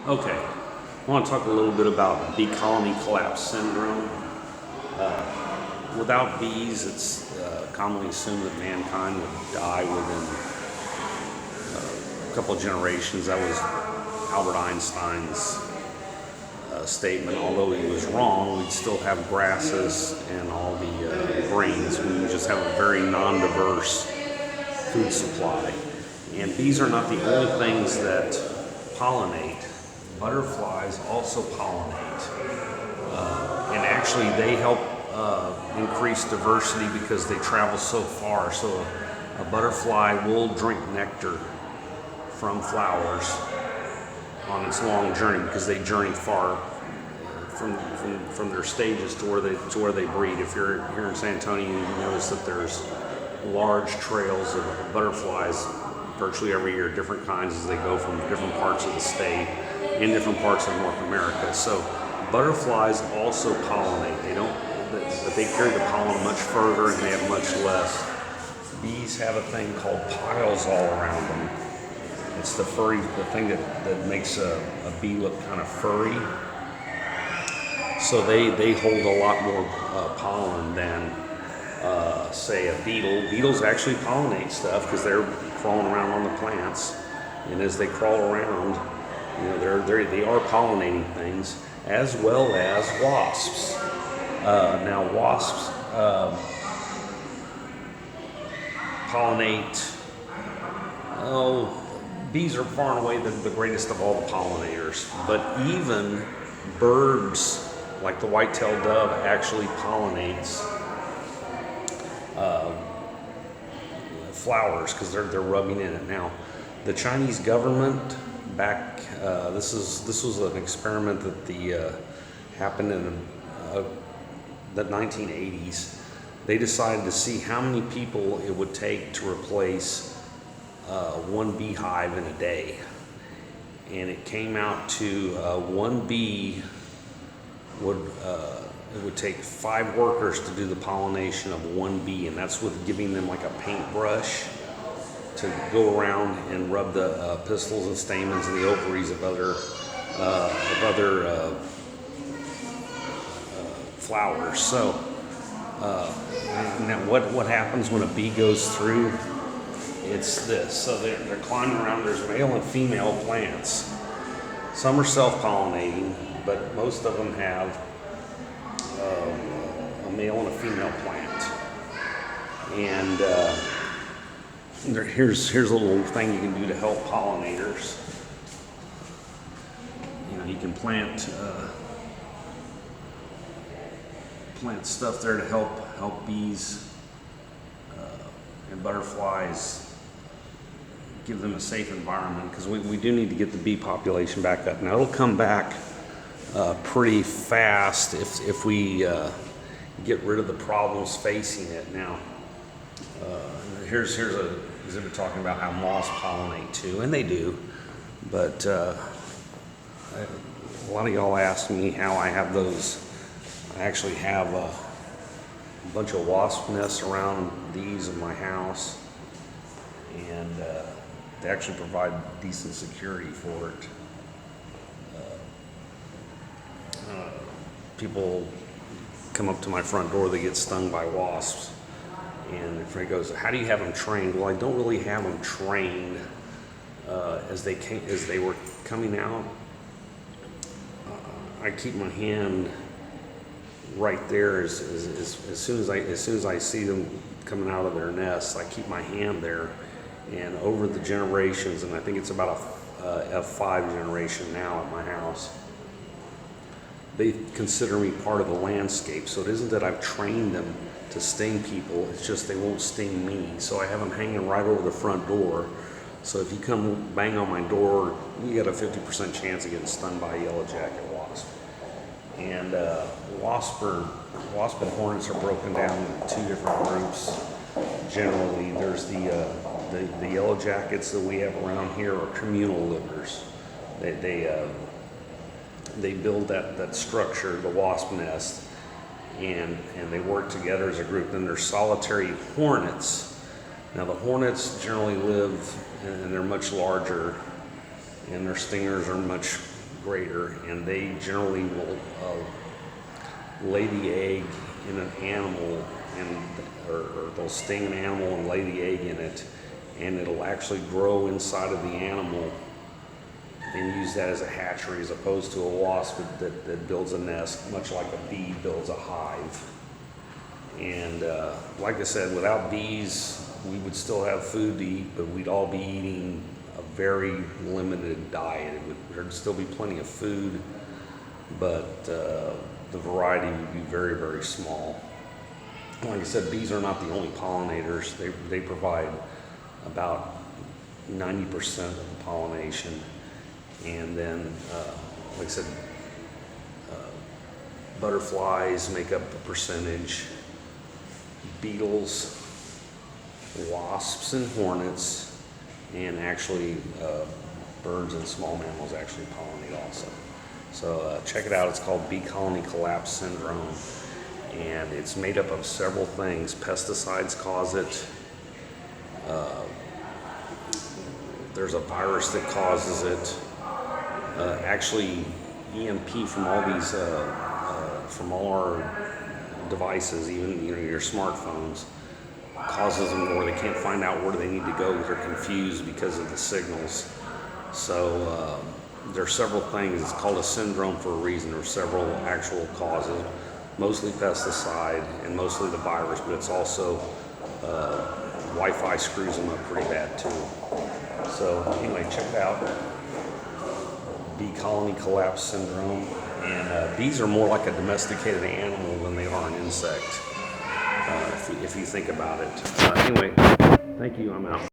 Okay, I want to talk a little bit about bee colony collapse syndrome. Without bees, it's commonly assumed that mankind would die within a couple of generations. That was Albert Einstein's statement. Although he was wrong, we'd still have grasses and all the grains. We would just have a very non-diverse food supply. And bees are not the only things that pollinate. Butterflies also pollinate. And actually they help increase diversity because they travel so far. So a butterfly will drink nectar from flowers on its long journey because they journey far from their stages to where they breed. If you're here in San Antonio, you notice that there's large trails of butterflies virtually every year, different kinds as they go from different parts of the state in different parts of North America. So butterflies also pollinate. But they carry the pollen much further and they have much less. Bees have a thing called piles all around them. It's the thing that makes a bee look kind of furry. So they hold a lot more pollen than, say, a beetle. Beetles actually pollinate stuff because they're crawling around on the plants, and as they crawl around, they are pollinating things, as well as wasps. Now wasps pollinate. Bees are far and away the greatest of all the pollinators, but even birds like the white-tailed dove actually pollinates flowers because they're rubbing in it. Now, the Chinese government this was an experiment that happened in the 1980s. They decided to see how many people it would take to replace one beehive in a day, and it came out to one bee it would take 5 workers to do the pollination of one bee, and that's with giving them like a paintbrush to go around and rub the pistils and stamens and the ovaries of other flowers. So now what happens when a bee goes through? It's this. So they're climbing around. There's male and female plants. Some are self-pollinating, but most of them have a male and a female plant. And here's a little thing you can do to help pollinators. You can plant stuff there to help bees and butterflies, give them a safe environment, because we do need to get the bee population back up. Now it'll come back pretty fast if we get rid of the problems facing it. Now here's a exhibit talking about how moths pollinate too, and they do, but a lot of y'all asked me how I have those. I actually have a bunch of wasp nests around these in my house, and they actually provide decent security for it. People come up to my front door, they get stung by wasps, and the friend goes, "How do you have them trained?" Well, I don't really have them trained. As they were coming out, I keep my hand right there as soon as I see them coming out of their nests. I keep my hand there, and over the generations, and I think it's about a F5 generation now at my house, they consider me part of the landscape. So it isn't that I've trained them to sting people, it's just they won't sting me. So I have them hanging right over the front door. So if you come bang on my door, you got a 50% chance of getting stung by a yellow jacket wasp. And wasp and hornets are broken down into 2 different groups. Generally, there's the yellow jackets that we have around here are communal livers. They build that structure, the wasp nest, and they work together as a group. Then there's solitary hornets. Now the hornets generally live, and they're much larger, and their stingers are much greater, and they generally will lay the egg in an animal, or they'll sting an animal and lay the egg in it, and it'll actually grow inside of the animal and use that as a hatchery, as opposed to a wasp that builds a nest, much like a bee builds a hive. And like I said, without bees, we would still have food to eat, but we'd all be eating a very limited diet. There'd still be plenty of food, but the variety would be very, very small. Like I said, bees are not the only pollinators. They provide about 90% of the pollination. And then, like I said, butterflies make up a percentage. Beetles, wasps, and hornets, and actually birds and small mammals actually pollinate also. So check it out. It's called bee colony collapse syndrome, and it's made up of several things. Pesticides cause it. There's a virus that causes it. Actually, EMP from all these, from all our devices, even your smartphones, causes them where they can't find out where they need to go. They're confused because of the signals. So there's several things. It's called a syndrome for a reason. There's several actual causes, mostly pesticide and mostly the virus, but it's also Wi-Fi screws them up pretty bad too. So anyway, check it out. Bee colony collapse syndrome. And bees are more like a domesticated animal than they are an insect, if you think about it. Anyway, thank you. I'm out.